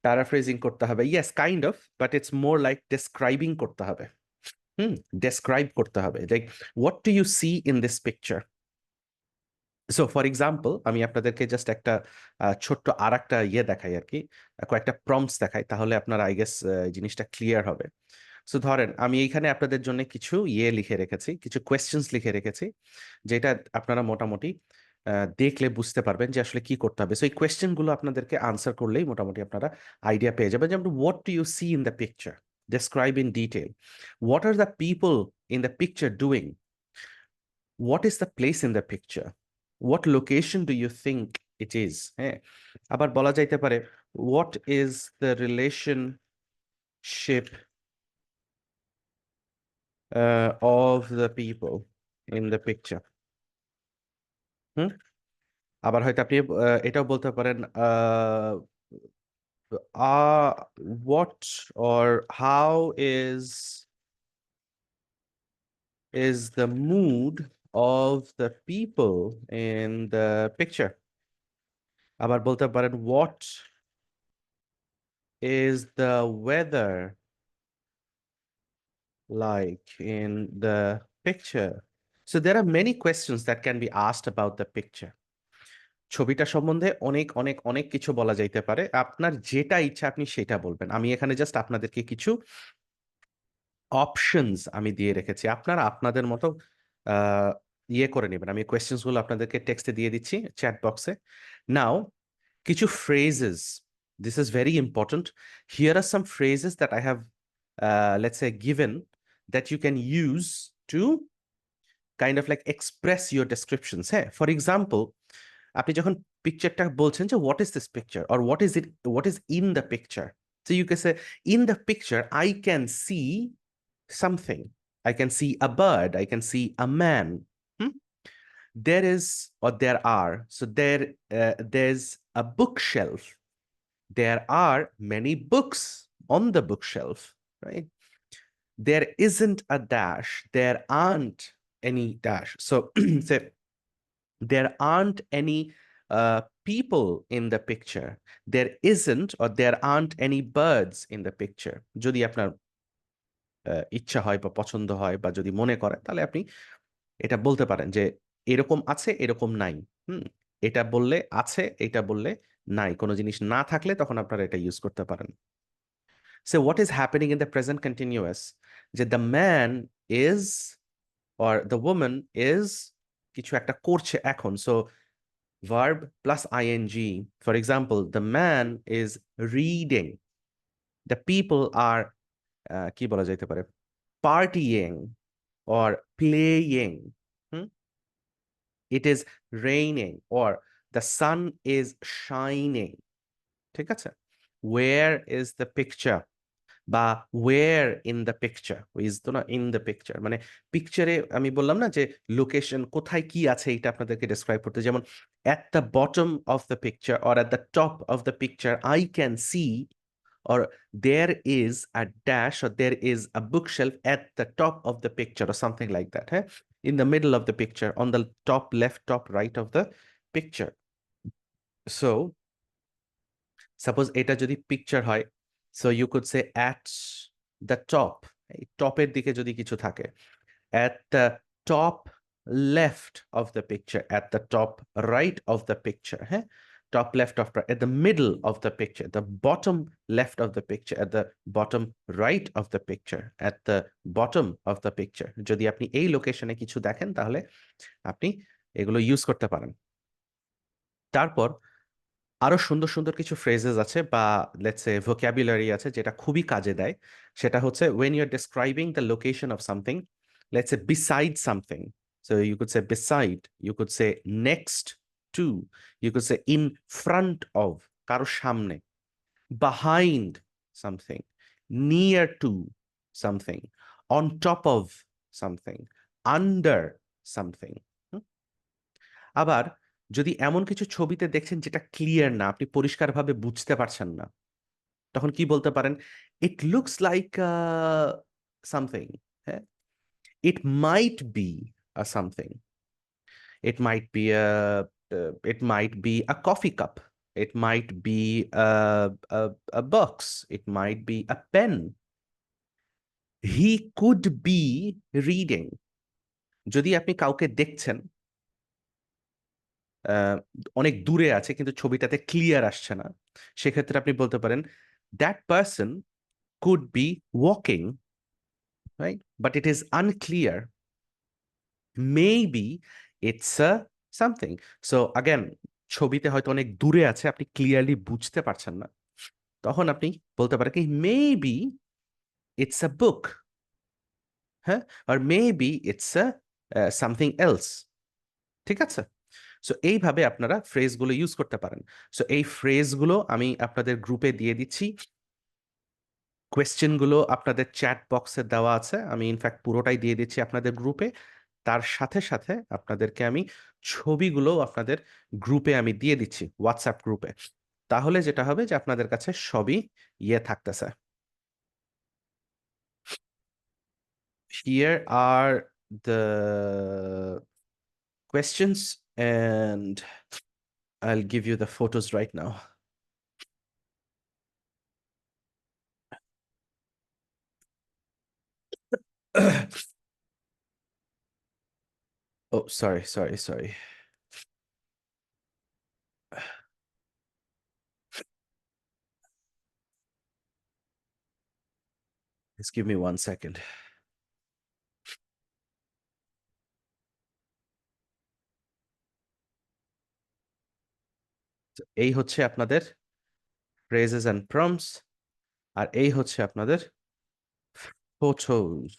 Paraphrasing করতে হবে, yes kind of, but it's more like describing করতে হবে। ডেসক্রাইব করতে হবে, like what do you see in this picture. So for example আমি আপনাদেরকে জাস্ট একটা ছোট্ট আর একটা ইয়ে দেখাই আর কি, কয়েকটা প্রম্পটস দেখাই, তাহলে আপনার আই গেস জিনিসটা ক্লিয়ার হবে। সো ধরেন আমি এইখানে আপনাদের জন্য কিছু ইয়ে লিখে রেখেছি, কিছু কোয়েশ্চেন্স লিখে রেখেছি, যেটা আপনারা মোটামুটি দেখলে বুঝতে পারবেন যে আসলে কি করতে হবে। সো এই কোয়েশ্চেনগুলো আপনাদেরকে আনসার করলেই মোটামুটি আপনারা আইডিয়া পেয়ে যাবেন। যেমন what do you see in the picture, describe in detail, what are the people in the picture doing, what is the place in the picture, what location do you think it is, হ্যাঁ। আবার বলা যাইতে পারে what is the relationship of the people in the picture। হুম। আবার হয়তো আপনি এটাও বলতে পারেন what or how is the mood of the people in the picture। আবার বলতে পারেন what is the weather like in the picture। So there are many questions that can be asked about the picture। ছবিটা সম্বন্ধে অনেক অনেক অনেক কিছু বলা যাইতে পারে, আপনার যেটা ইচ্ছা আপনি সেটা বলবেন। আমি এখানে জাস্ট আপনাদেরকে কিছু অপশনস আমি দিয়ে রেখেছি, আপনারা আপনাদের মতো ইয়ে করে নেবেন। আমি কোয়েশ্চেন্স গুলো আপনাদেরকে টেক্সটে দিয়ে দিচ্ছি চ্যাট বক্সে। নাও কিছু phrases, this is very important, here are some phrases that I have let's say given that you can use to kind of like express your descriptions, হ্যাঁ। For example, আপনি যখন পিকচারটা বলছেন যে what is this picture or what is it, what is in the picture, so you can say in the picture I can see something, I can see a bird, I can see a man, hmm? There is or there are, so there's a bookshelf, there are many books on the bookshelf, right? There isn't a dash, there aren't any dash, so say there aren't any people in the picture, there isn't or there aren't any birds in the picture। যদি আপনার ইচ্ছা হয় বা পছন্দ হয় বা যদি মনে করেন তাহলে আপনি এটা বলতে পারেন যে এরকম আছে এরকম নাই। হুম। এটা বললে আছে, এটা বললে নাই, কোনো জিনিস না থাকলে তখন আপনারা এটা ইউজ করতে পারেন। So what is happening in the present continuous, যে the man is or the woman is কিছু একটা করছে এখন, so verb plus ing। For example, the man is reading, the people are কি বলা যাইতে পারে, partying or playing, hmm? It is raining or the sun is shining, ঠিক আছে। Where is the picture বা ওয়ের ইন দ্য পিকচার, ইজ তো না, in the picture মানে পিকচারে আমি বললাম না যে লোকেশন কোথায় কি আছে এটা আপনাদেরকে ডেসক্রাইব করতে, যেমন at the bottom of the picture or at the top of the picture I can see or there is a dash or there is a bookshelf at the top of the picture or something like that, huh? In the middle of the picture, on the top left, top right of the picture। So suppose এটা যদি picture হয়, so you could say at the top, এই টপের দিকে যদি কিছু থাকে, at the top left of the picture, at the top right of the picture, হ্যাঁ। Top left of, at the middle of the picture, the bottom left of the picture, at the bottom right of the picture, at the bottom of the picture। যদি আপনি এই লোকেশনে কিছু দেখেন তাহলে আপনি এগুলো ইউজ করতে পারেন। তারপর আরো সুন্দর সুন্দর কিছু ফ্রেজেস আছে বা লেটস সে ভোক্যাবুলারি আছে যেটা খুবই কাজে দেয়। সেটা হচ্ছে when you're describing the location of something, let's say beside something, so you could say beside, you could say next to, you could say in front of, কারো সামনে, behind something, near to something, on top of something, under something। আবার যদি এমন কিছু ছবিতে দেখছেন যেটা clear না, আপনি পরিষ্কারভাবে বুঝতে পারছেন না, তখন কি বলতে পারেন, ইট লুকস লাইক সামথিং, হ্যাঁ। It might be a something, it might be a it might be a coffee cup, It might be a box. It might be a pen. He could be reading. যদি আপনি কাউকে দেখছেন আহ, অনেক দূরে আছে কিন্তু ছবিটাতে ক্লিয়ার আসছে না, সেক্ষেত্রে আপনি বলতে পারেন that person could be walking, right, but it is unclear, maybe it's a something. So again, ছবিতে হয়তো অনেক দূরে আছে, আপনি ক্লিয়ারলি বুঝতে পারছেন না, তখন আপনি বলতে পারেন কি মেবি ইটস আ বুক, হ্যাঁ, আর maybe it's a something else. ঠিক আছে? সো এইভাবে আপনারা ফ্রেজগুলো ইউজ করতে পারেন। সো এই ফ্রেজগুলো আমি আপনাদের গ্রুপে দিয়ে দিচ্ছি। কোয়েশ্চেনগুলো আপনাদের চ্যাট বক্সে দেওয়া আছে, আমি ইনফ্যাক্ট পুরোটাই দিয়ে দিচ্ছি আপনাদের গ্রুপে। তার সাথে সাথে আপনাদেরকে আমি ছবিগুলো আপনাদের গ্রুপে আমি দিয়ে দিচ্ছি, হোয়াটসঅ্যাপ গ্রুপে। তাহলে যেটা হবে যে আপনাদের কাছে সবই ইয়ে থাকতেছে। Here are the questions and I'll give you the photos right now. Oh, sorry. Just give me 1 second. এই হচ্ছে আপনাদের phrases and prompts, আর এই হচ্ছে আপনাদের photos।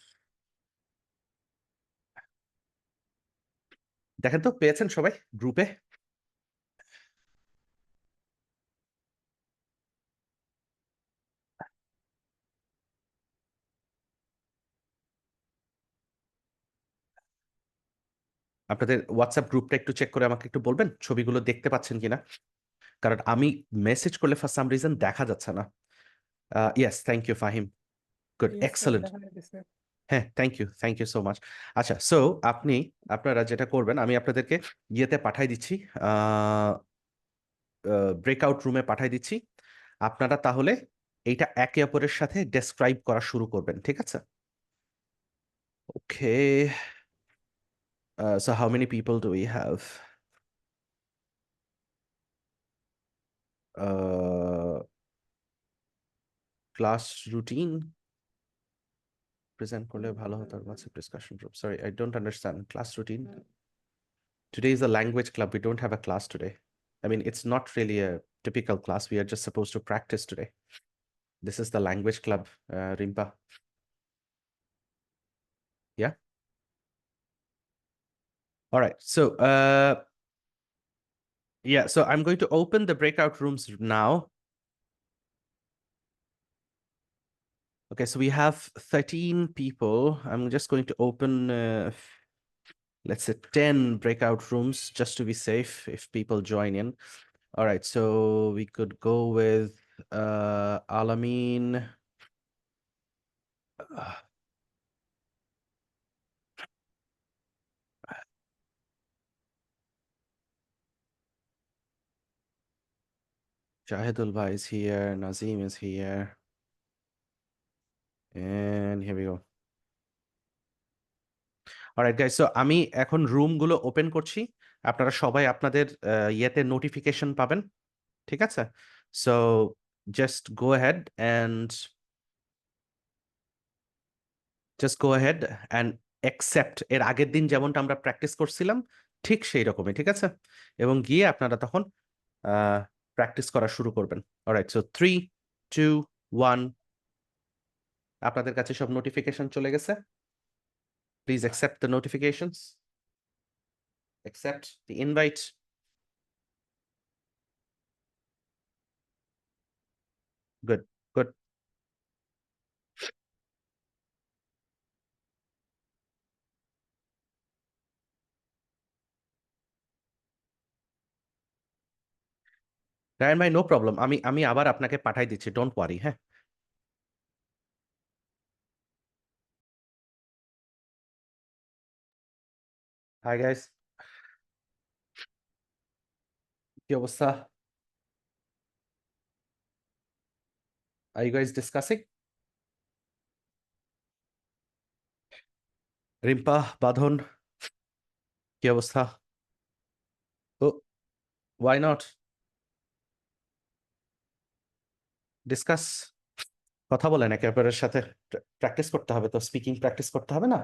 দেখেন তো পেয়েছেন সবাই গ্রুপে? আপনাদের হোয়াটসঅ্যাপ গ্রুপটা একটু চেক করে আমাকে একটু বলবেন ছবিগুলো দেখতে পাচ্ছেন কিনা, কারণ আমি মেসেজ করলে ফর সাম রিজন দেখা যাচ্ছে না। Yes, thank you Fahim, good, Yes, sir. Excellent. Definitely, sir. হ্যাঁ, থ্যাংক ইউ সো মাচ। আচ্ছা, সো আপনারা যেটা করবেন, আমি আপনাদেরকে ইয়েতে পাঠাই দিচ্ছি, ব্রেকআউট রুমে পাঠাই দিচ্ছি। আপনারা তাহলে এইটা একে অপরের সাথে ডেসক্রাইব করা শুরু করবেন, ঠিক আছে? Okay, so how many people do we have? Class routine present করলে ভালো হতো, WhatsApp discussion group. Sorry, I don't understand class routine. Today is a language club. We don't have a class today. I mean, it's not really a typical class. We are just supposed to practice today. This is the language club, Rimpa. Yeah. All right. So, yeah. So I'm going to open the breakout rooms now. Okay. So we have 13 people. I'm just going to open, let's say 10 breakout rooms just to be safe if people join in. All right. So we could go with Alameen. Shahidul Bhai is here. Nazim is here. And here we go. Alright guys, so আমি এখন রুমগুলো open করছি। আপনারা সবাই আপনাদের ইয়েতে notification পাবেন, ঠিক আছে? So just go ahead and accept. এর আগের দিন যেমনটা আমরা প্র্যাকটিস করছিলাম ঠিক সেই রকমই, ঠিক আছে? এবং গিয়ে আপনারা তখন প্র্যাকটিস করা শুরু করবেন। অলরাইট, সো 3, 2, 1, আপনাদের কাছে সব নোটিফিকেশন চলে গেছে। Please accept the notifications, accept the invite. Good, good. Rayan ভাই, নো প্রবলেম, আমি আমি আবার আপনাকে পাঠাই দিচ্ছি, ডোন্ট ওয়ারি। হ্যাঁ। হাই গাইস, কি অবস্থা? Are you guys discussing? Rimpa, বাঁধন, কি অবস্থা? ও, why not? ডিসকাস, কথা বলেন একে অপরের সাথে। প্র্যাকটিস করতে হবে তো, স্পিকিং প্র্যাকটিস করতে হবে না?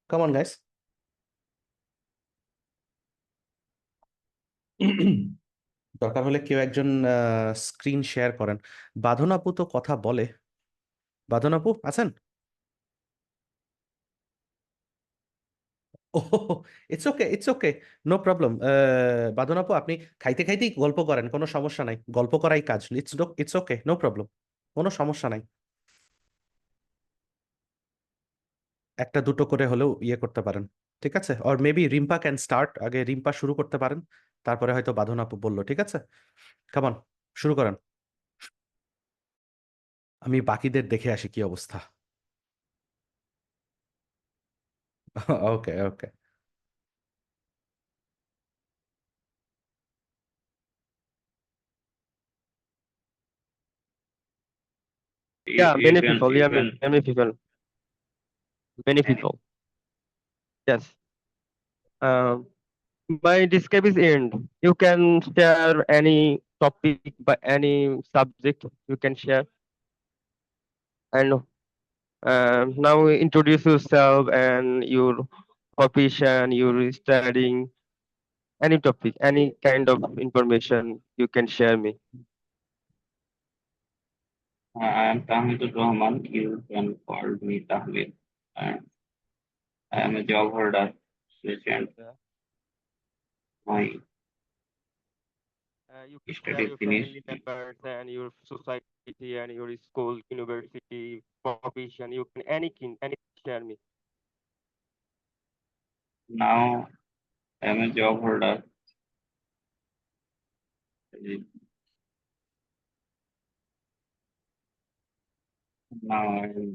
Come on guys. দরকার হলে কেউ একজন স্ক্রিন শেয়ার করেন। বাঁধন আপু তো কথা বলে। বাঁধন আপু আছেন? Oh, it's okay, it's okay, no problem. Badhon আপু, আপনি খাইতে খাইতেই গল্প করেন, কোনো সমস্যা নাই, গল্প করাই কাজ। ইটস ওকে, নো প্রবলেম, কোনো সমস্যা নাই। একটা দুটো করে হলেও ইয়ে করতে পারেন, ঠিক আছে? Or maybe Rimpa can start, আগে রিম্পা শুরু করতে পারেন, তারপরে হয়তো বাঁধন আপু বললো, ঠিক আছে? কামান, শুরু করেন। আমি বাকিদের দেখে আসি কি অবস্থা। ওকে ওকে। Yeah, You many can people. you Yeah, can many people. Many people. Yes. Um, my discussion is end. You can share any topic by any subject. You can share. And now introduce yourself and your profession, your studying, any topic, any kind of information you can share me. I am Tahmidul Rahman. You can call me Tahmid. And I am a job holder. And Yeah. my You can share studies your finished. family members and your society and your school, university, profession. You can anything share me. Now I am a job holder. Now I am.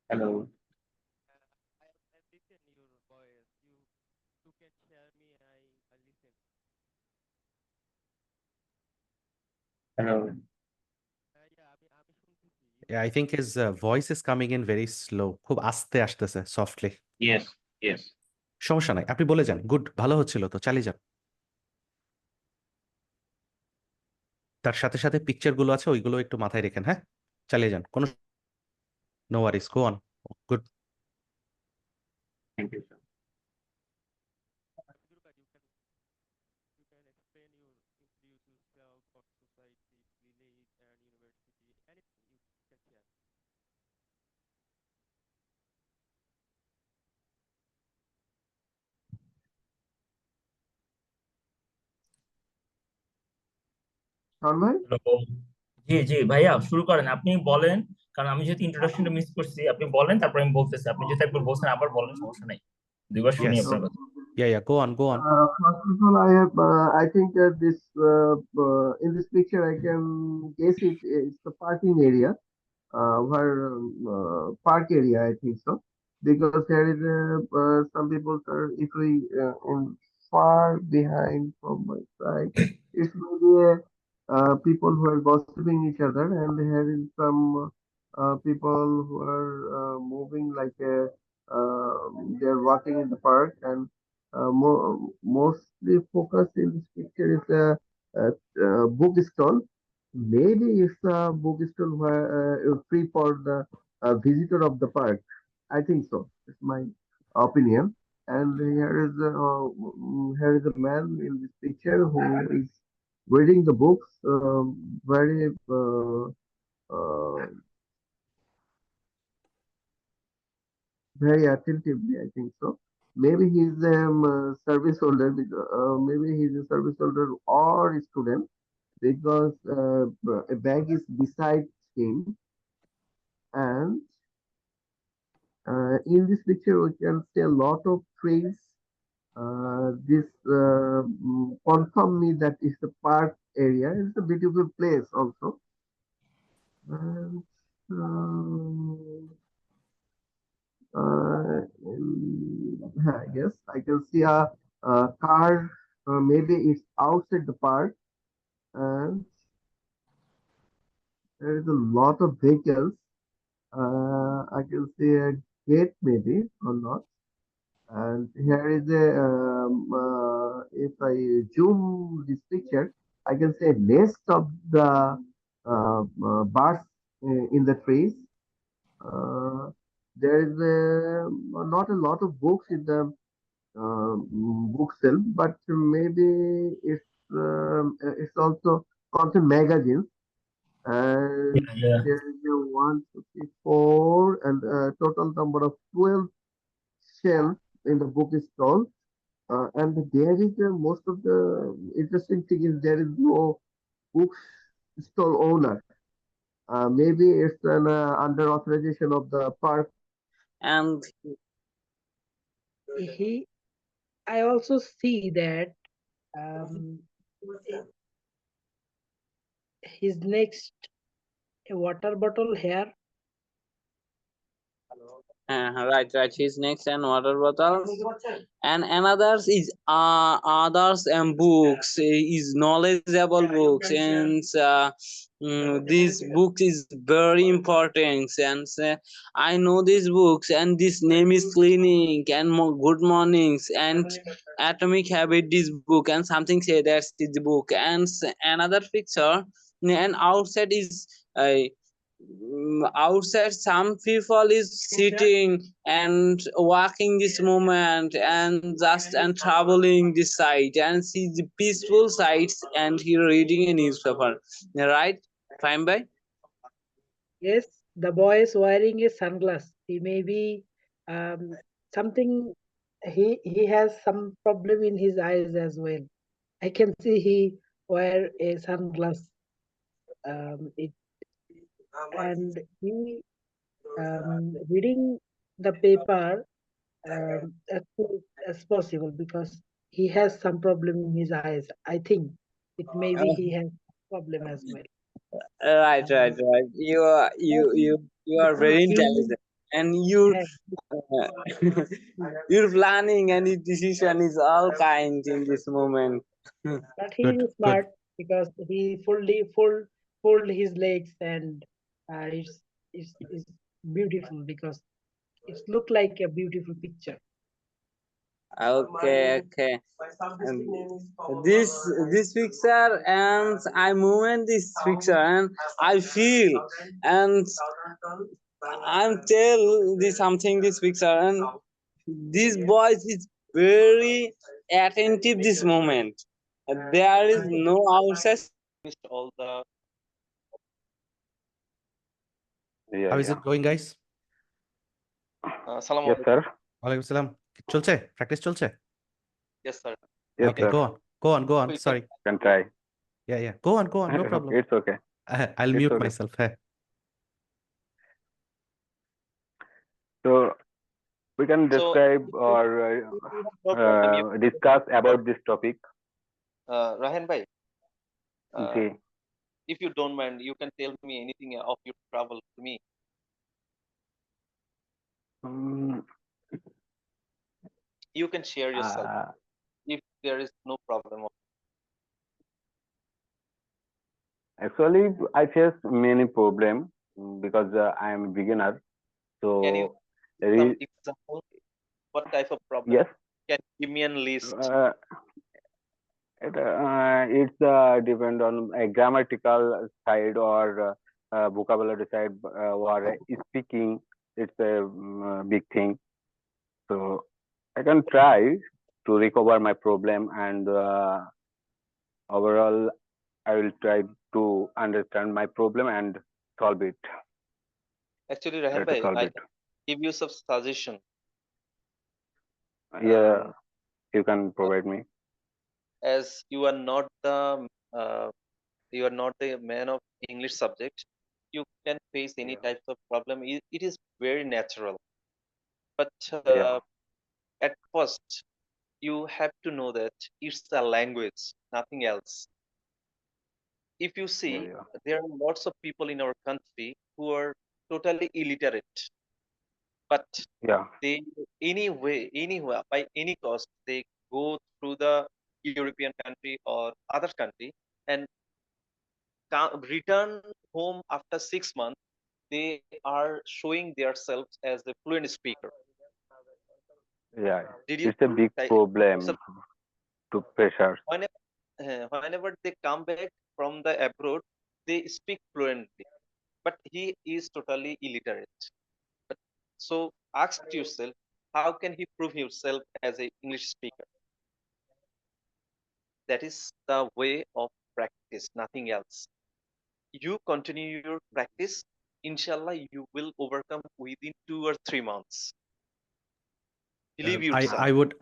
Hello. I listen your voice. You can share me. I listen. Hello. Yeah, আমি শুনতেছি। I think his voice is coming in very slow, খুব আস্তে আসতেছে, softly. Yes. Yes. সমস্যা নাই, আপনি বলে যান। গুড, ভালো হচ্ছিল তো, চালিয়ে যান। তার সাথে সাথে পিকচার গুলো আছে, ওইগুলো একটু মাথায় রেখেন, হ্যাঁ? চালিয়ে যান, কোনো no Warsi, go on. Good. Thank you, sir. You can explain your introduce yourself for society, village, and university. Anything you can share. Shaon ভাই, হ্যালো। জি জি ভাইয়া, শুরু করেন, আপনি বলেন। কারণ আমি যেহেতু ইন্ট্রোডাকশনটা মিস করছি, আপনি বলেন, তারপর আমি বলতেছি। আপনি যেহেতু একবার বলছেন, আবার বলেন, সমস্যা নাই, দুইবার শুনি ইয়েস, no আপনার কথা। problem. Yeah go on, go on. First of all, I think this in this picture I can guess it's the parking area, where park area, I think so, because there is some people are, if we in far behind from my side, it's maybe people who are gossiping each other, and there is some people who are moving like they're walking in the park, and mostly focus in this picture is a book stall. Maybe it's a bookstore where free for the visitor of the park. I think so. It's my opinion. And here is a man in this picture who is reading the books very very attentively. I think so. Maybe he's a service holder. Maybe he's a service holder or a student, because a bag is beside him. And in this picture, we can see a lot of trees. This confirm me that it's a park area. It's a beautiful place also. And I guess I can see a car maybe it's outside the park, and there is a lot of vehicles. I can see a gate maybe or not. And here is a, if I zoom this picture, I can see a nest of the birds in the trees. There is not a lot of books in the book shelf, but maybe it's also content magazines. And Yeah. there is a 154 and total number of 12 shelves in the book stall. And there is most of the interesting thing is there is no book stall owner. Maybe it's an under authorization of the park. And He, I also see that um, his next a water bottle here. right. His next and water bottles. And another is others and books is knowledgeable books, and this book is very important. And I know these books, and this name is Clinic and Good Mornings and Atomic Habit. This book and something say that's the book, and another picture, and outside is outside some people is sitting and walking this moment and just and traveling this site and see the peaceful sights, and he reading a newspaper, right? Fine by. Yes, the boy is wearing a sunglass. He may be something. He has some problem in his eyes as well. I can see he wear a sunglass. It and he reading the paper as soon as possible because he has some problem in his eyes. I think it may be he has problem as well. Right. You are very He intelligent, and you has, your planning and your decision is all kind in this moment. but he Good, is good. smart because he fold his legs and it's beautiful because it look like a beautiful picture. Okay. And this picture, and I movement this picture, and I feel, and I'm tell this something this picture, and this boy is very attentive this moment. There is no outside. All the How is it going, guys? salam Yes, sir. ওয়ালাইকুম আসসালাম। চলছে? Practice চলছে? yes sir. Yes, Okay, sir. go on. We can- Sorry. Can try. Yeah. Go on. No problem. It's okay. I'll It's mute okay. myself. So we can So, describe or no problem. discuss about this topic. Rahan bhai, Okay. if you don't mind, you can tell me anything of your travel to me. Um, You can share yourself uh, if there is no problem. Actually, I face many problems because I am a beginner. So Can you some example? What type of problem? yes, Can you give me a list? it's depend on a grammatical side or vocabulary side or speaking. It's a big thing. So I can try to recover my problem, and overall I will try to understand my problem and solve it. Actually, Try Rahan to bhai, solve I it. can give you some suggestion. Yeah, you can provide me. As you are not the man of English subject, you can face any Yeah. types of problem. It is very natural, but Yeah. at first you have to know that it's a language, nothing else. If you see, Yeah. there are lots of people in our country who are totally illiterate, but Yeah. they anywhere by any cost they go through the European country or other country and return home after 6 months, they are showing themselves as a fluent speaker. Yeah, Did you it's a big like, problem so to pressure. whenever they come back from the abroad, they speak fluently, but he is totally illiterate. But so ask yourself, how can he prove himself as an English speaker? That is the way of practice, nothing else. You continue your practice, inshallah, you will overcome within 2 or 3 months. Believe yourself.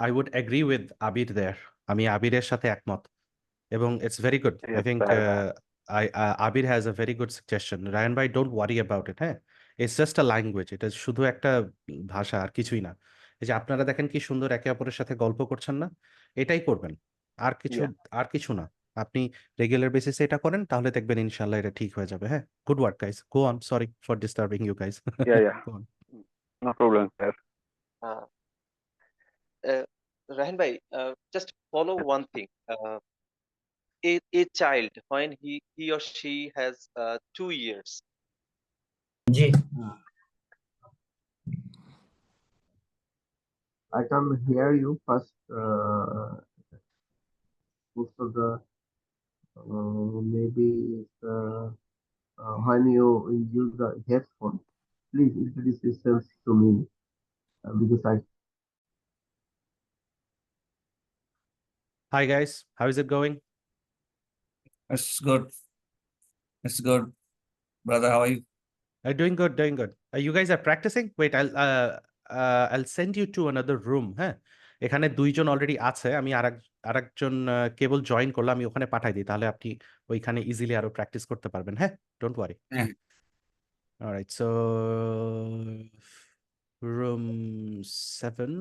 I would agree with Abir there. আমি আবিরের সাথে একমত এবং it's very good. I Yes, think sir. Abir has a very good suggestion. Ryan bhai, don't worry about it, হ্যাঁ? It's just a language. এটা শুধু একটা ভাষা আর কিছুই না। এই যে আপনারা দেখেন কি সুন্দর একে অপরের সাথে গল্প করছেন না? এটাই করবেন। আর কিছু না। আপনি রেগুলার বেসিসে এটা করেন তাহলে দেখবেন ইনশাআল্লাহ এটা ঠিক হয়ে যাবে, হ্যাঁ? Good work guys. Go on. Sorry for disturbing you guys. Yeah. Go on. No problem, sir. Rahan bhai, just follow one thing. A child, when he or she has 2 years, G I can hear you first. Most of the maybe when you use the headphone, please introduce yourself to me because I Hi guys, how is it going? It's good. It's good. Brother, how are you? Doing good, doing good. You guys are practicing? Wait, I'll send you to another room, হ্যাঁ? এখানে দুইজন already আছে, আমি আরেকজন কেবল join করলাম, আমি ওখানে পাঠাই দিই, তাহলে আপনি ওইখানে ইজিলি আরো প্র্যাকটিস করতে পারবেন, হ্যাঁ? Don't worry. হ্যাঁ। Alright, so room 7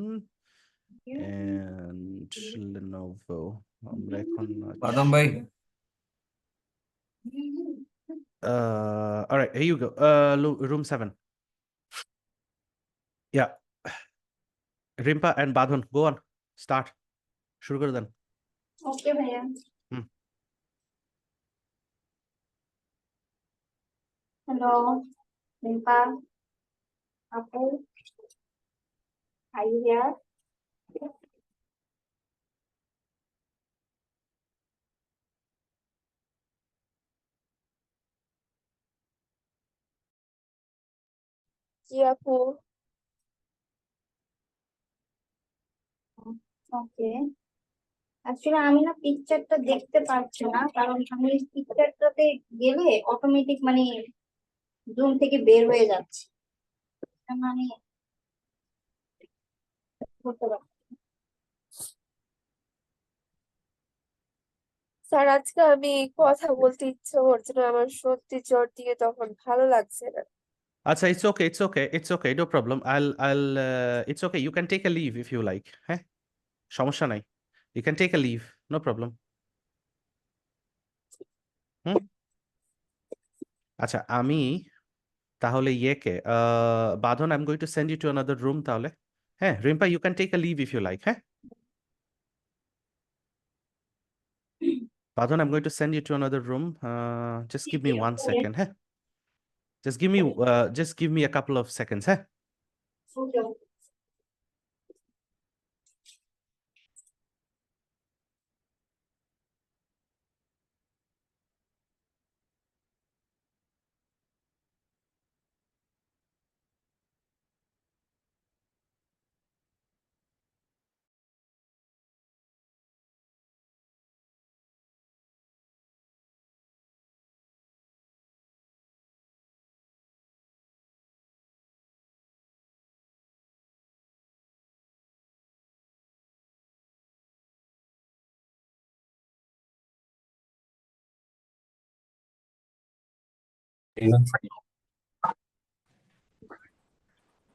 and Lenovo আমরা এখন বাদাম ভাই all right, here you go. Room 7. Yeah. Rimpa and Badhan, go on. Start. শুরু করে দেন। ওকে ভাইয়া। হ্যালো রিম্পা আপু, are you here? জি আপু। ওকে, অ্যাকচুয়ালি আমি না পিকচারটা দেখতে পাচ্ছি না, কারণ আমি পিকচারটাতে গেলে অটোমেটিক মানে জুম থেকে বের হয়ে যাচ্ছে, মানে করতে পারছি। স্যার আজকে আমি কথা বলতে ইচ্ছে করছে না, আমার সত্যি জ্বর দিয়ে তখন ভালো লাগছে না। আচ্ছা, it's okay, no problem. It's okay, you can take a leave if you like, হ্যাঁ? সমস্যা নাই, you can take a leave, no problem. আচ্ছা, আমি তাহলে ইয়েকে বাঁধন, I'm going to send you to another room তাহলে, হ্যাঁ? Rimpa, you can take a leave if you like, হ্যাঁ? Badhan, I'm going to send you to another room. Just give me 1 second, huh? Just give me a couple of seconds, huh? Okay.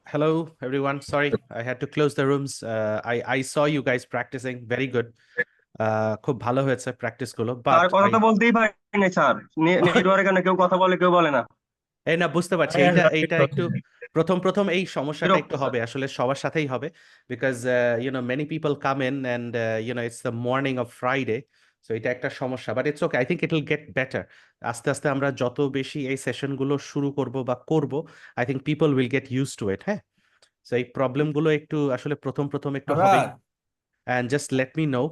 Hello, everyone. Sorry, I had to close the rooms. I saw you guys practicing. Very good. খুব ভালো হয়েছে practice গুলো, sir কথা তো বলতেই পারি না sir, নেটওয়ার্কের কারণে কেউ কথা বলে কেউ বলে না। এই না, বুঝতে পারছি, এইটা একটু প্রথম এই সমস্যাটা বিরক্ত একটু স্যার হবে আসলে সবার সাথেই হবে because many people come in and it's the morning of Friday, so এটা একটা সমস্যা, but it's okay, I think it will get better. আস্তে আস্তে আমরা যত বেশি এই সেশনগুলো শুরু করব বা করব, I think people will get use to it. হ্যাঁ, সো এই প্রবলেমগুলো একটু আসলে প্রথম একটু হবেই। Bharat, and just let me know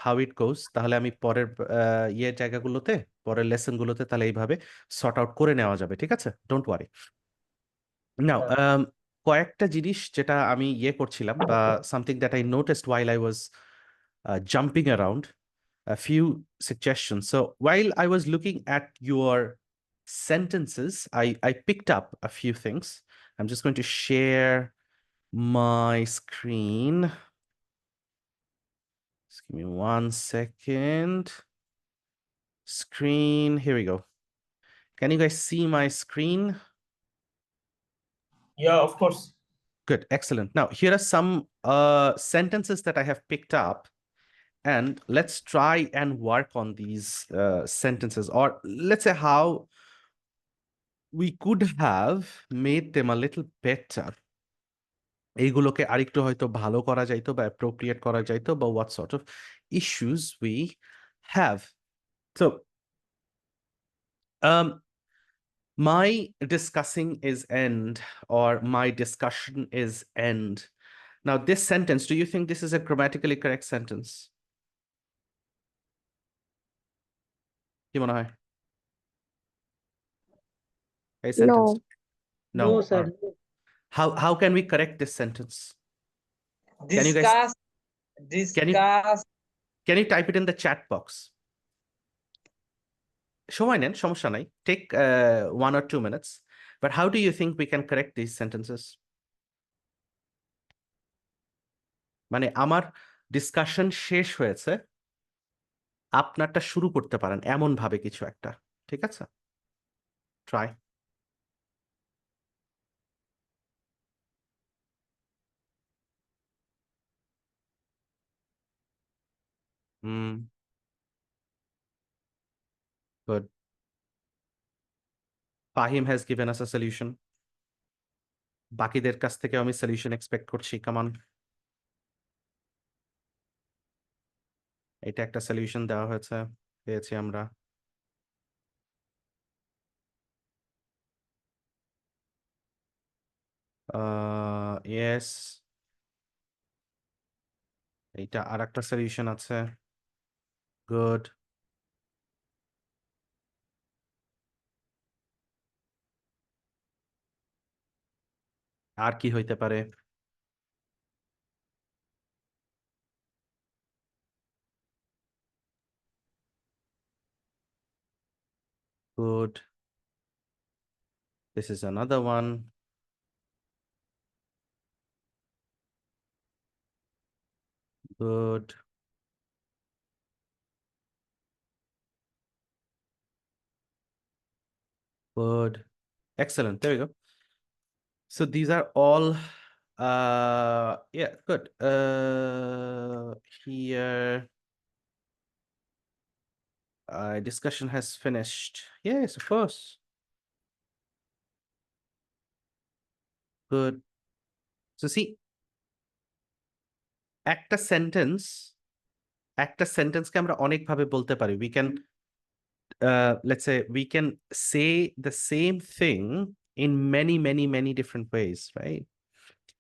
how it goes, তাহলে আমি পরের জায়গাগুলোতে, পরের লেসনগুলোতে তাহলে এইভাবে সর্ট আউট করে নেওয়া যাবে, ঠিক আছে? Don't worry. নাও কয়েকটা জিনিস যেটা আমি করছিলাম বা something that I noticed while I was jumping around, a few suggestions. So while I was looking at your sentences, I picked up a few things. I'm just going to share my screen. Just give me 1 second. Screen, here we go. Can you guys see my screen? Yeah, of course. Good, excellent. Now, here are some sentences that I have picked up, and let's try and work on these sentences, or let's say how we could have made them a little better. এইগুলোকে আরেকটু হয়তো ভালো করা যাইতো বা appropriate করা যাইতো, বা what sort of issues we have. So, my discussing is end, or my discussion is end. Now, this sentence, do you think this is a grammatically correct sentence? কি মনে হয়? এই No. sentence? No, sir. Or how can we correct this sentence? Can you guys discuss can you type it in the chat box? সময় নেন, সমস্যা নাই, take 1 or 2 minutes. But how do you think we can correct these sentences? মানে আমার discussion শেষ হয়েছে, আপনারটা শুরু করতে পারেন এমন ভাবে কিছু একটা, ঠিক আছে? Try. Good. Fahim has given us a solution. বাকিদের কাছ থেকে আমি সলিউশন এক্সপেক্ট করছি, কামান। এটা একটা সলিউশন দেওয়া হয়েছে, পেয়েছি আমরা। ইয়েস, এইটা আর একটা সলিউশন আছে। গুড। আর কি হইতে পারে? Good. This is another one. Good. Good. Excellent. There we go. So these are all yeah, good. Here discussion has finished. Yes, of course. Good. So see, একটা সেন্টেন্সকে আমরা অনেক ভাবে বলতে পারি। We can let's say we can say the same thing in many different ways, right?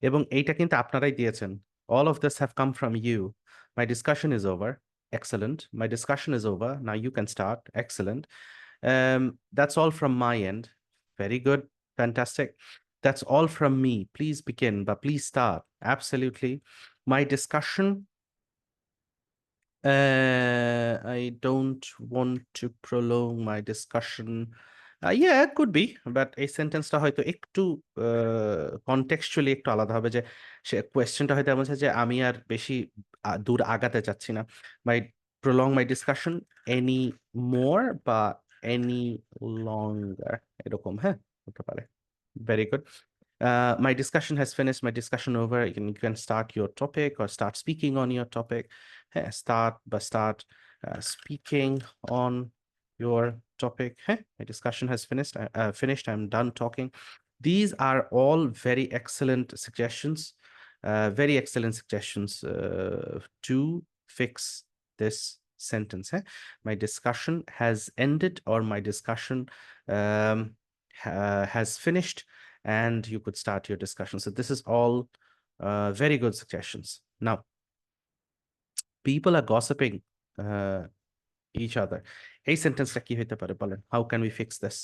এবং এইটা কিন্তু আপনারাই দিয়েছেন। All of this have come from you. My discussion is over. Excellent. My discussion is over. Now you can start. Excellent. That's all from my end. Very good. Fantastic. That's all from me. Please begin, but please start. Absolutely. My discussion, I don't want to prolong my discussion. Yeah, it could be, but এই সেন্টেন্সটা হয়তো একটু কনটেক্সচুয়ালি একটু আলাদা হবে, যে সে কোয়েশ্চেনটা হয়তো এমন আছে যে আমি আর বেশি দূর আগাতে চাচ্ছি না। মাই prolong my discussion any more বা any longer, এরকম, হ্যাঁ, হতে পারে। Very good. My discussion has finished. My discussion over. You can start your topic or start speaking on your topic. Start speaking on your topic. My discussion has finished. Finished. I'm done talking. These are all very excellent suggestions, to fix this sentence. My discussion has ended, or my discussion has finished, and you could start your discussion. So this is all very good suggestions. Now, people are gossiping each other. এই সেন্টেন্সটা কি হইতে পারে বলেন? How can we fix this?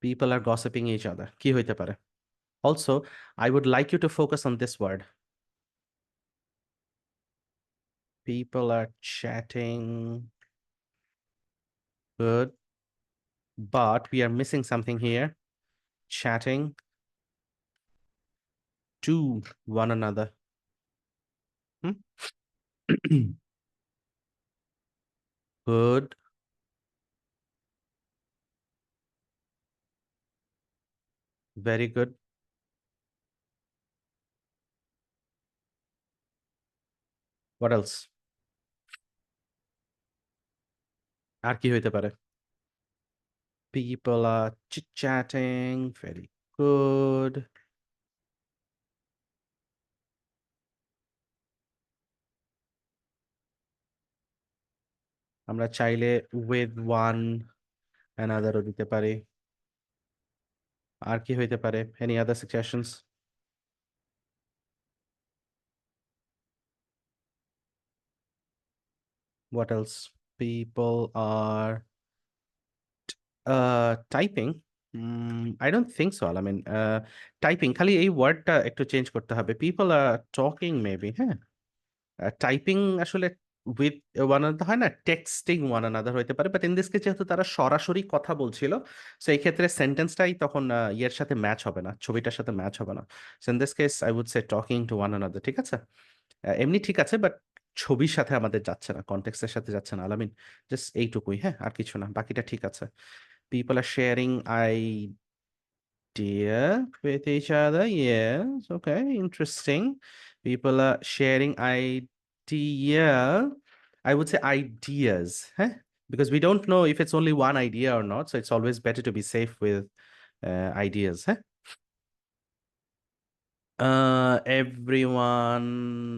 People are gossiping each other. কি হইতে পারে? Also, I would like you to focus on this word. People are chatting. Good. But we are missing something here. Chatting to one another. Good. Very good. What else? আর কি হইতে পারে? People are chit-chatting. Very good. আমরা চাইলে with one another ও দিতে পারি। আর কি হইতে পারে? Any other suggestions? What else? People are typing. I don't think so. I mean, typing খালি এই ওয়ার্ডটা একটু চেঞ্জ করতে হবে। People are talking maybe, হ্যাঁ। টাইপিং আসলে with one another হয় না, টেক্সটিং one another হইতে পারে, বাট ইন দিস কেস যেহেতু তারা সরাসরি কথা বলছিল, সো এই ক্ষেত্রে সেন্টেন্সটাই তখন ইয়ের সাথে ম্যাচ হবে না, ছবিটার সাথে ম্যাচ হবে না। So in this case I would say talking to one another. ঠিক আছে, এমনি ঠিক আছে, বাট ছবির সাথে আমাদের যাচ্ছে না, কনটেক্সটের সাথে যাচ্ছে না। আলামিন জাস্ট এইটুকুই, হ্যাঁ, আর কিছু না, বাকিটা ঠিক আছে। People are sharing idea with each other. Yes, okay, interesting. People are sharing idea. I would say ideas, because we don't know if it's only one idea or not. So it's always better to be safe with ideas. Everyone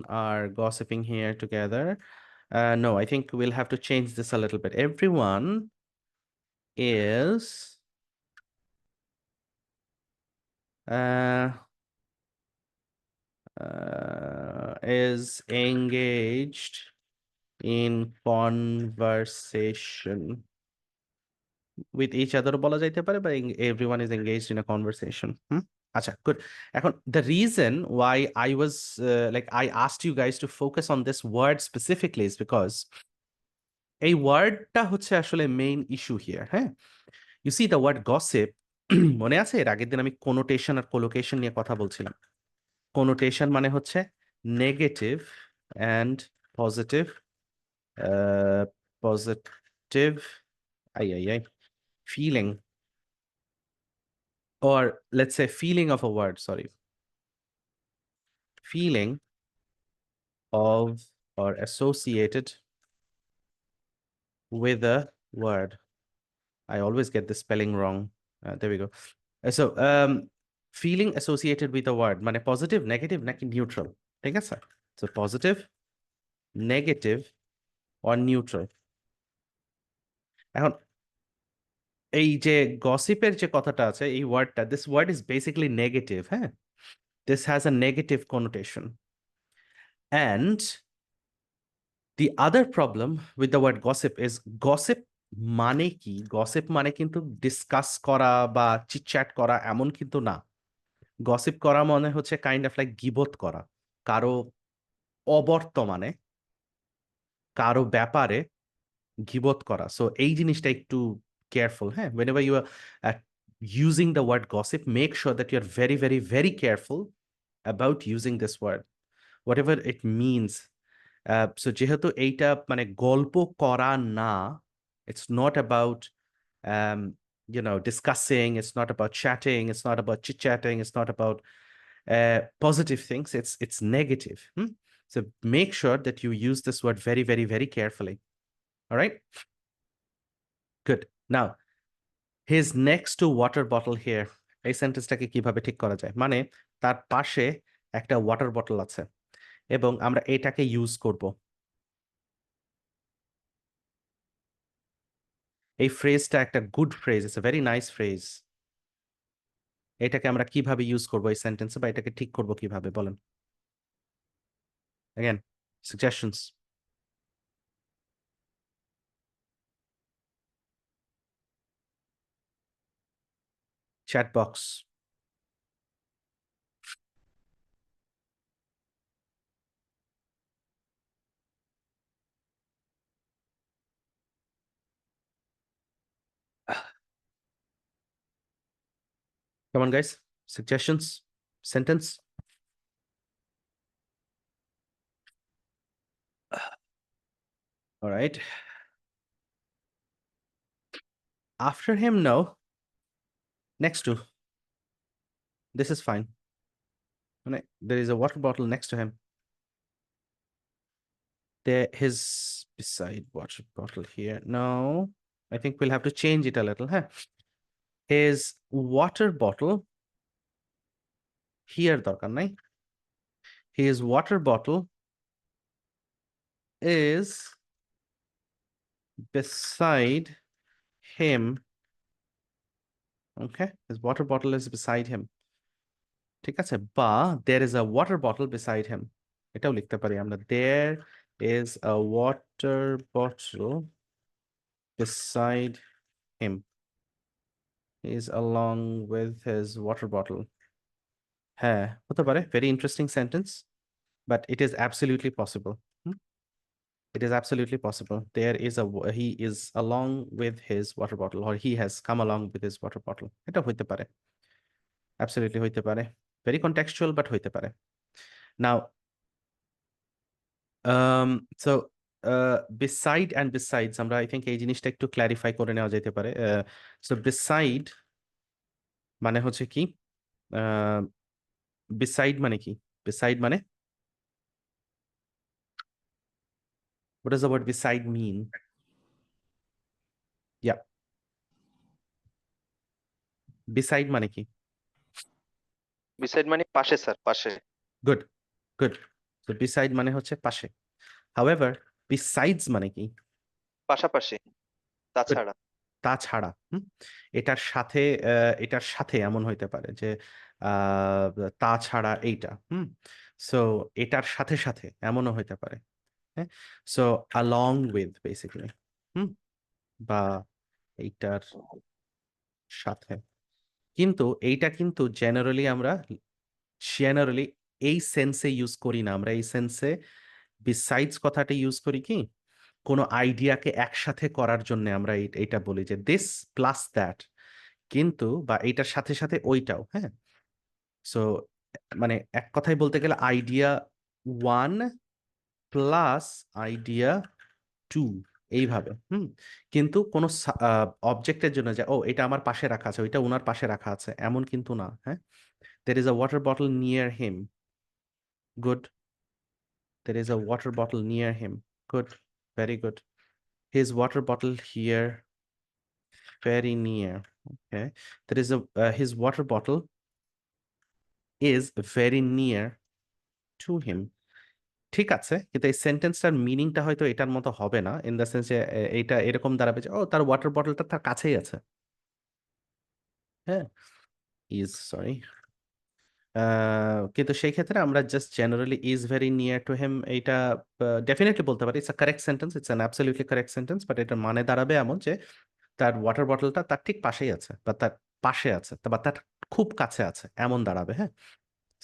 are gossiping here together. No, I think we'll have to change this a little bit. Everyone is is engaged in conversation with each other বলা যাইতে পারে, but everyone is engaged in a conversation. আচ্ছা, good. এখন the reason why I was like I asked you guys to focus on this word specifically is because এই ওয়ার্ডটা হচ্ছে আসলে main issue here. হ্যাঁ, you see the word gossip, মনে আছে এর আগের দিন আমি কোনোটেশন আর কোলোকেশন নিয়ে কথা বলছিলাম। কোনোটেশন মানে হচ্ছে negative and positive, feeling, or let's say feeling of a word, sorry, feeling of or associated with a word. I always get the spelling wrong. There we go. So feeling associated with a word মানে positive, negative নাকি neutral, ঠিক আছে? So positive, negative or neutral. এখন এই যে গসিপের যে কথাটা আছে, এই ওয়ার্ডটা, this word is basically negative, হ্যাঁ? This has a negative connotation. And the other problem with the word gossip is gossip মানে কি? gossip মানে কিন্তু ডিসকাস করা বা চিটচ্যাট করা এমন কিন্তু না। গসিপ করা মানে হচ্ছে কাইন্ড অফ লাইক গিবত করা, কারো অবর্তমানে কারো ব্যাপারে গিবত করা। সো এই জিনিসটা একটু কেয়ারফুল, হ্যাঁ। whenever you are using the word gossip, make sure that you are very very very careful about using this word, whatever it means. So যেহেতু এইটা মানে গল্প করা না, it's not about you know, discussing, it's not about chatting, it's not about chit-chatting, it's not about positive things, it's negative. So make sure that you use this word very, very, very carefully. All right? Good. Now, his next to water bottle here. এই সেন্টেন্সটাকে কিভাবে ঠিক করা যায়? মানে তার পাশে একটা water bottle আছে এবং আমরা এটাকে ইউজ করব। এই ফ্রেজটা একটা good phrase, it's a very nice phrase. এটাকে আমরা কিভাবে ইউজ করব এই সেন্টেন্সে, বা এটাকে ঠিক করব কিভাবে বলেন? Again, suggestions. Chat box. Come on, guys. Suggestions. Sentence. All right. After him, no. Next to. This is fine. There is a water bottle next to him. There, his beside water bottle here. No, I think we'll have to change it a little. Huh? His water bottle here, দরকার নাই. His water bottle is beside him. Okay, his water bottle is beside him. ঠিক আছে, বা there is a water bottle beside him. এটাও লিখতে পারি আমরা, there is a water bottle beside him. He is along with his water bottle. হ্যাঁ, হতে পারে, very interesting sentence, but it is absolutely possible. It is absolutely possible. There is he is along with his water bottle, or he has come along with his water bottle. এটা হইতে পারে, absolutely হইতে পারে, very contextual, but হইতে পারে. Now, so beside and besides, আমরা I think এই জিনিসটা একটু clarify করে নেওয়া যেতে পারে. So beside মানে হচ্ছে কি, beside মানে কি? Beside মানে, what does the word beside mean? Yeah. Beside মানে কি? Beside মানে পাশে স্যার, পাশে। Good, good. So beside মানে হচ্ছে পাশে. However, besides মানে কি? পাশাপাশি, তাছাড়া। তাছাড়া। এটার সাথে এটার সাথে এমন হইতে পারে যে তাছাড়া এইটা। সো এটার সাথে সাথে এমনও হইতে পারে। হ্যাঁ, সো along with basically, বা এইটার সাথে। কিন্তু এইটা কিন্তু জেনারেলি এই সেন্সে ইউজ করি না। আমরা এই সেন্সে বিসাইডস কথাটা ইউজ করি কি, কোনো আইডিয়াকে একসাথে করার জন্য আমরা এইটা বলি যে দিস প্লাস দ্যাট, কিন্তু বা এইটার সাথে সাথে ওইটাও। হ্যাঁ, সো মানে এক কথায় বলতে গেলে আইডিয়া 1 প্লাস আইডিয়া 2 এইভাবে। কিন্তু কোনো অবজেক্টের জন্য যে ও এটা আমার পাশে রাখা আছে, ওইটা ওনার পাশে রাখা আছে, এমন কিন্তু না। হ্যাঁ, there is a water bottle near him. Good. There is a water bottle near him. Good. Very good. His water bottle here, very near. Okay. There is his water bottle is very near to him. ঠিক আছে, কিন্তু এই সেন্টেন্সটার মিনিংটা হয়তো এটার মতো হবে না, ইন দ্য সেন্স যে এইটা এরকম দাঁড়াবে যে ও তার ওয়াটার বটলটা তার কাছেই আছে। হ্যাঁ, ইজ সরি, কিন্তু সেই ক্ষেত্রে আমরা just generally is very near to him এইটা ডেফিনেটলি বলতে পারি। It's a correct sentence, it's an absolutely correct sentence, but এটার মানে দাঁড়াবে এমন যে তার ওয়াটার বটলটা তার ঠিক পাশেই আছে, বা তার পাশে আছে, বা তার খুব কাছে আছে, এমন দাঁড়াবে। হ্যাঁ,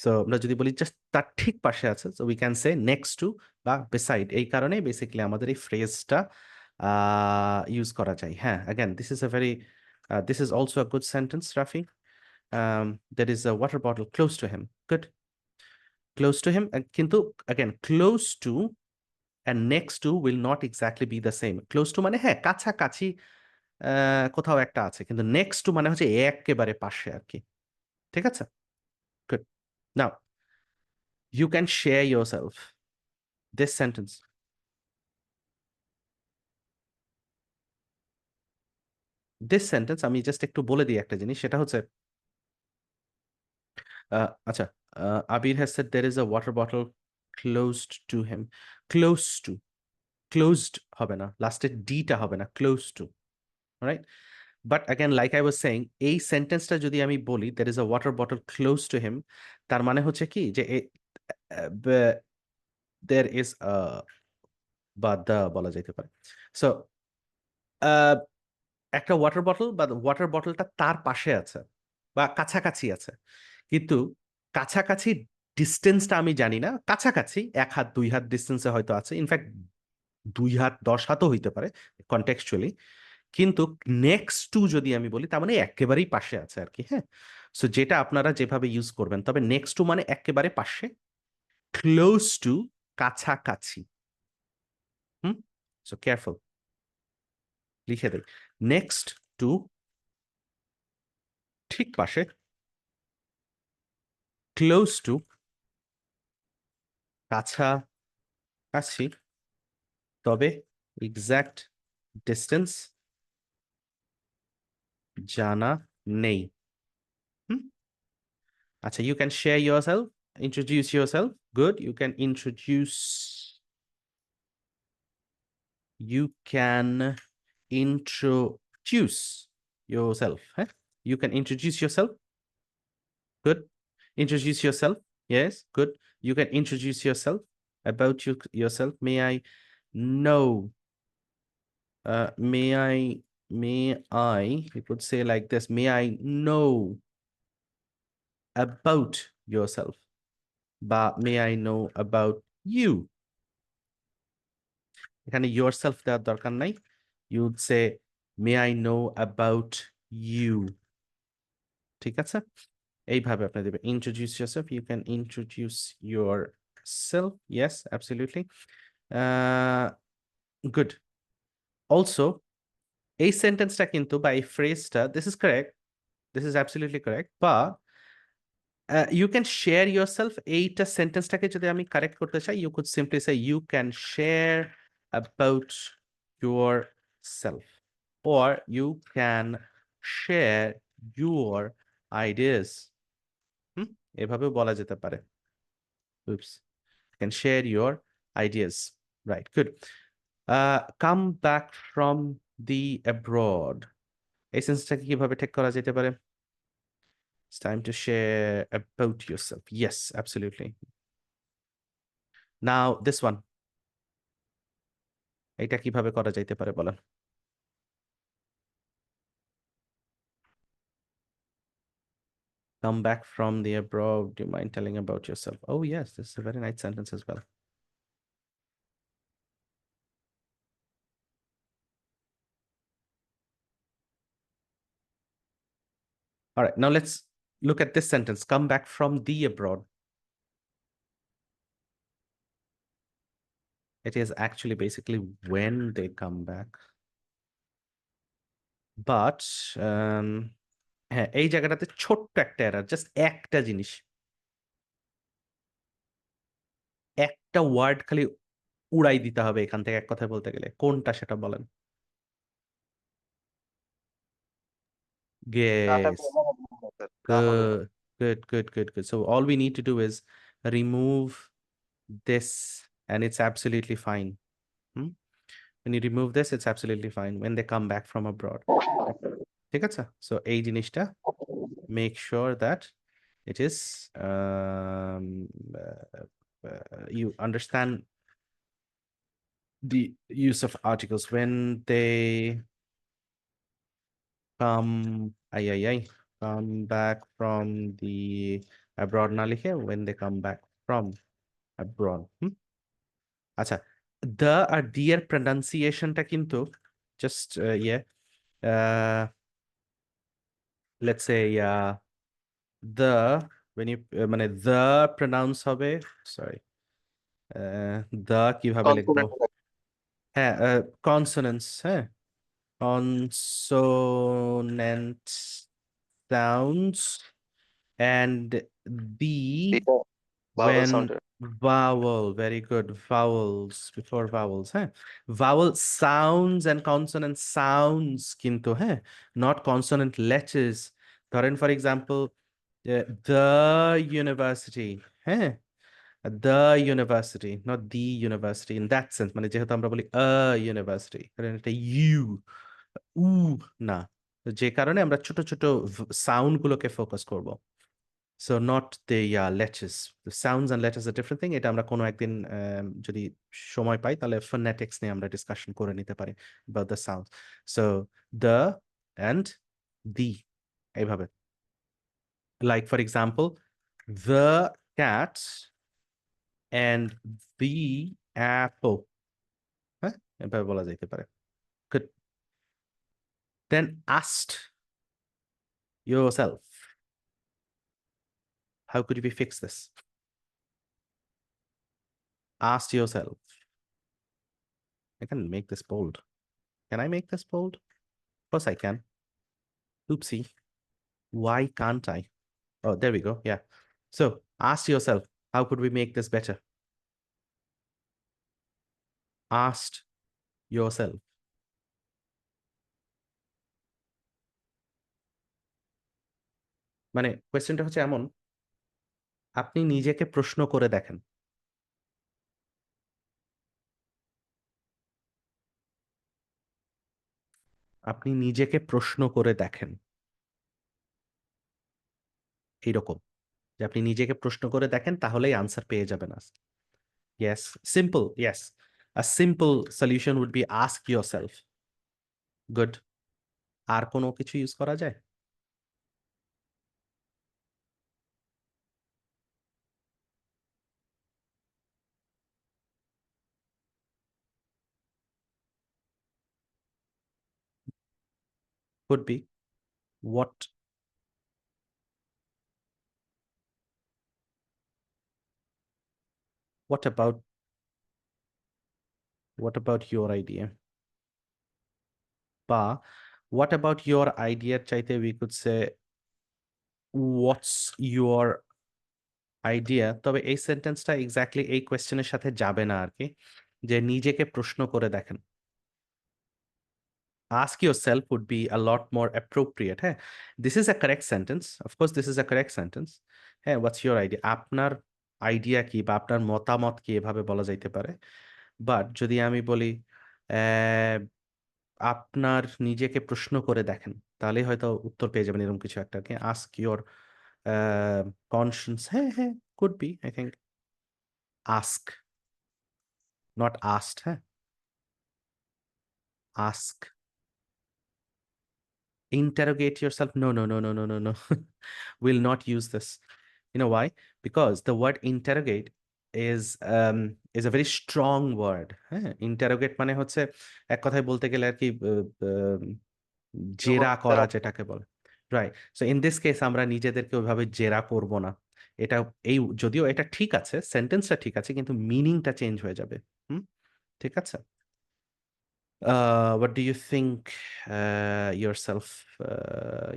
সো আমরা যদি বলি জাস্ট তার ঠিক পাশে আছে, so we can say next to বা বিসাইড। এই কারণেই বেসিক্যালি আমাদের এই ফ্রেজটা ইউজ করা যায়। হ্যাঁ, again this is also a good sentence, Rafi. There is a water bottle close to him. Good. Close to him. কিন্তু again, close to and next to will not exactly be the same. Close to মানে হ্যাঁ কাছাকাছি কোথাও একটা আছে, কিন্তু next to মানে হচ্ছে একেবারে পাশে আর কি। ঠিক আছে? Good. Now, you can share yourself. This sentence. This sentence আমি জাস্ট একটু বলে দিই একটা জিনিস, সেটা হচ্ছে আচ্ছা, Abir has said there is a water bottle closed to him. Close to. Closed হবে না, লাস্টের ডিটা হবে না, close to. Right? But again, like I was saying, এই সেন্টেন্সটা যদি আমি বলি there is a water bottle close to him, তার মানে হচ্ছে কি যে there is a বা the বলা যেতে পারে। সো একটা ওয়াটার বটল বা ওয়াটার বটলটা তার পাশে আছে বা কাছাকাছি আছে, কিন্তু কাছাকাছি ডিস্টেন্সটা আমি জানি না, কাছাকাছি 1 হাত 2 হাত ডিস্টেন্সে হয়তো আছে, ইনফ্যাক্ট 2 হাত 10 হাতও হইতে পারে কনটেক্সচুয়ালি, কিন্তু নেক্সট টু যদি আমি বলি তার মানে একেবারেই পাশে আছে আর কি। হ্যাঁ, সো যেটা আপনারা যেভাবে ইউজ করবেন, তবে নেক্সট টু মানে একেবারে পাশে, ক্লোজ টু কাছাকাছি। সো কেয়ারফুল, লিখে দেই নেক্সট টু ঠিক পাশে, ক্লোজ টু কাছাকাছি, তবে এক্সাক্ট ডিস্টেন্স জানা নেই। আচ্ছা, you can share yourself, introduce yourself. Good, you can introduce yourself. Huh? You can introduce yourself. Good. Introduce yourself. Yes, good. You can introduce yourself. About yourself. May I know? May I, it would say like this, may I know about yourself? But may I know about you? এখানে yourself দেওয়ার দরকার নাই, you would say may I know about you। ঠিক আছে, এইভাবে আপনি দেবেন introduce yourself, you can introduce yourself, yes, absolutely, good। Also, এই সেন্টেন্সটা কিন্তু বা এই ফ্রেজটা, this is correct, this is absolutely correct, but you can share yourself, এইটা সেন্টেন্সটাকে যদি আমি কারেক্ট করতে চাই, you could simply say you can share about yourself, or you can share your ideas। এভাবেও বলা যেতে পারে। Oops, you can share your ideas, right? Good. Come back from the abroad, এই সেন্টেন্সটাকে কিভাবে টেক করা যেতে পারে? It's time to share about yourself. Yes, absolutely. Now this one, এটা কিভাবে করা যাইতে পারে বলেন? Come back from the abroad, do you mind telling about yourself? Oh yes, this is a very nice sentence as well. All right, now let's look at this sentence, come back from the abroad. It is actually basically when they come back. But হ্যাঁ, এই জায়গাটাতে ছোট্ট একটা error, just একটা জিনিস, একটা word খালি উড়াই দিতে হবে এখান থেকে এক কথায় বলতে গেলে, কোনটা সেটা বলেন? Yes. Good. So all we need to do is remove this and it's absolutely fine. When you remove this, it's absolutely fine when they come back from abroad. ঠিক আছে? So এই জিনিসটা make sure that it is you understand the use of articles when they come come back from the abroad না লিখে when they come back from abroad। আচ্ছা, the R the এর pronunciationটা কিন্তু just let's say the when you মানে the pronounce হবে, sorry, the কিভাবে লিখবো? হ্যাঁ, consonants, হ্যাঁ, consonant sounds and the Vowel when sound. vowel, very good, vowels before vowels, হ্যাঁ, vowel sounds and consonant sounds কিন্তু, হ্যাঁ, not consonant letters. ধরেন for example the university, হ্যাঁ, the university, not the university in that sense, মানে যেহেতু আমরা বলি a university, কারণ এটা ইউ উ না, তো যে কারণে আমরা ছোট ছোট সাউন্ড গুলোকে ফোকাস করব। So not the letters. The sounds and letters are different thing. এটা আমরা কোনো একদিন যদি সময় পাই তাহলে phonetics নিয়ে আমরা ডিসকাশন করে নিতে পারি about the sounds. So the and the এইভাবে। Like for example, the cat and the apple. হ্যাঁ, এভাবে বলা যেতে পারে। Good. Then asked yourself. How could we fix this? Ask yourself. I can make this bold. Can I make this bold? Of course I can. Oopsie. Why can't I? Oh, there we go. Yeah. So ask yourself, how could we make this better? Ask yourself. মানে কোয়েশ্চেনটা হচ্ছে এমন, আপনি নিজেকে প্রশ্ন করে দেখেন। আপনি নিজেকে প্রশ্ন করে দেখেন। এইরকম যে আপনি নিজেকে প্রশ্ন করে দেখেন তাহলেই আনসার পেয়ে যাবেন। Yes, simple. Yes. A simple solution would be ask yourself. Good. আর কোনো কিছু ইউজ করা যায়? Could be. What? What about your idea? Ba, what about your idea? Chaite, we could say, what's your idea? তবে এই সেন্টেন্সটা exactly এই কোয়েশ্চেনের সাথে যাবে না আর কি, যে নিজেকে প্রশ্ন করে দেখেন। Ask yourself would be a lot more appropriate. হ্যাঁ, this is a correct sentence. Of course, this is a correct sentence. হ্যাঁ, what's your idea? আপনার আইডিয়া কি বা আপনার মতামত কি, এভাবে বলা যাইতে পারে। বাট যদি আমি বলি আপনার নিজেকে প্রশ্ন করে দেখেন, তাহলেই হয়তো উত্তর পেয়ে যাবেন এরকম কিছু একটা। Ask your conscience. হ্যাঁ হ্যাঁ, could be, I think. Ask, not asked. হ্যাঁ, ask. Interrogate yourself. No, no, no, no, no, no, no. We'll not use this. You know why? Because the word interrogate is a very strong word. হ্যাঁ, interrogate মানে হচ্ছে এক কথায় বলতে গেলে আর কি জেরা করা যেটাকে বলে। Right. So in this case আমরা নিজেদেরকে ওইভাবে জেরা করব না। এটা এই যদিও এটা ঠিক আছে, সেন্টেন্সটা ঠিক আছে, কিন্তু মিনিংটা চেঞ্জ হয়ে যাবে। ঠিক আছে? What do you think yourself?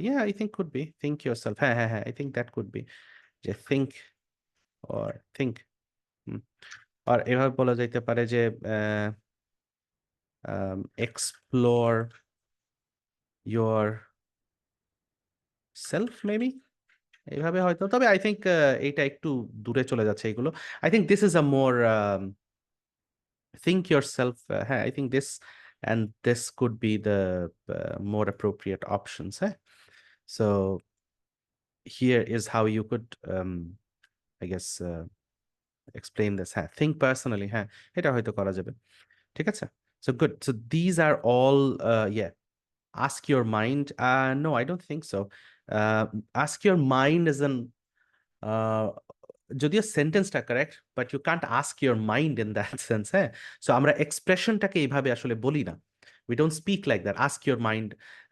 Yeah, I think could be. Think yourself. হ্যাঁ হ্যাঁ হ্যাঁ, I think that could be. যে think or think. আর এভাবে বলা যাইতে পারে যে explore your self maybe. এইভাবে হয়তো, তবে আই থিঙ্ক এটা একটু দূরে চলে যাচ্ছে এগুলো। I think this is a more think yourself. হ্যাঁ, I think this and this could be the more appropriate options. So here is how you could I guess explain this. Think personally. এটা হয়তো করা যাবে। ঠিক আছে? So good. So these are all yeah. Ask your mind. No, I don't think so. Ask your mind is an যদিও সেন্টেন্সটা correct, but you can't ask your mind in that sense. হ্যাঁ, so আমরা এক্সপ্রেশনটাকে এইভাবে আসলে বলি না। We don't speak like that, ask your mind.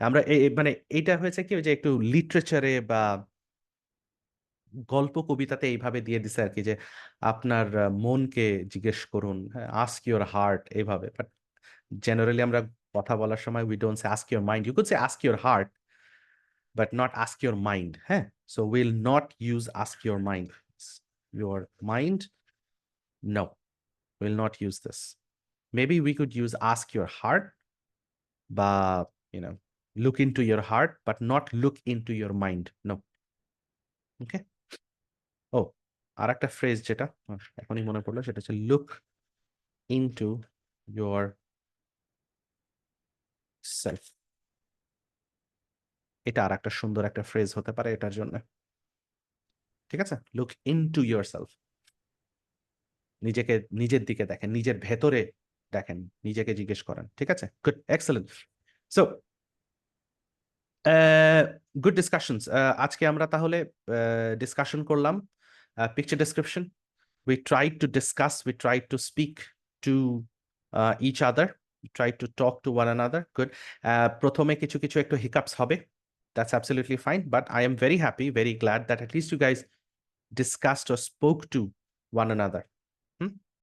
আমরা মানে এটা হয়েছে কি, যে একটু লিটারেচারে বা গল্প কবিতাতে এইভাবে দিয়ে দিছে আর কি, যে আপনার মনকে জিজ্ঞেস করুন। হ্যাঁ, আস্ক ইউর হার্ট, এইভাবে। বাট জেনারেলি আমরা কথা বলার সময় we don't say ask your mind. You could say ask your heart, but not ask your mind. Huh? So we'll not use ask your mind. Your mind, no, we'll not use this. Maybe we could use ask your heart, but look into your heart, but not look into your mind. No. Okay. Oh, আর একটা phrase যেটা এখনই মনে পড়লো সেটা হচ্ছে look into your self. এটা আর একটা সুন্দর একটা ফ্রেজ হতে পারে এটার জন্য। ঠিক আছে, লুক ইনটু ইয়োরসেলফ, নিজের দিকে দেখেন, নিজের ভেতরে দেখেন, নিজেকে জিজ্ঞেস করেন। ঠিক আছে, good, excellent. So good discussions. আজকে আমরা তাহলে ডিসকাশন করলাম picture description. We tried to discuss, we tried to speak to each other, tried to talk to one another. Good. প্রথমে কিছু একটু hiccups হবে. That's absolutely fine. But I am very happy, very glad that at least you guys discussed or spoke to one another.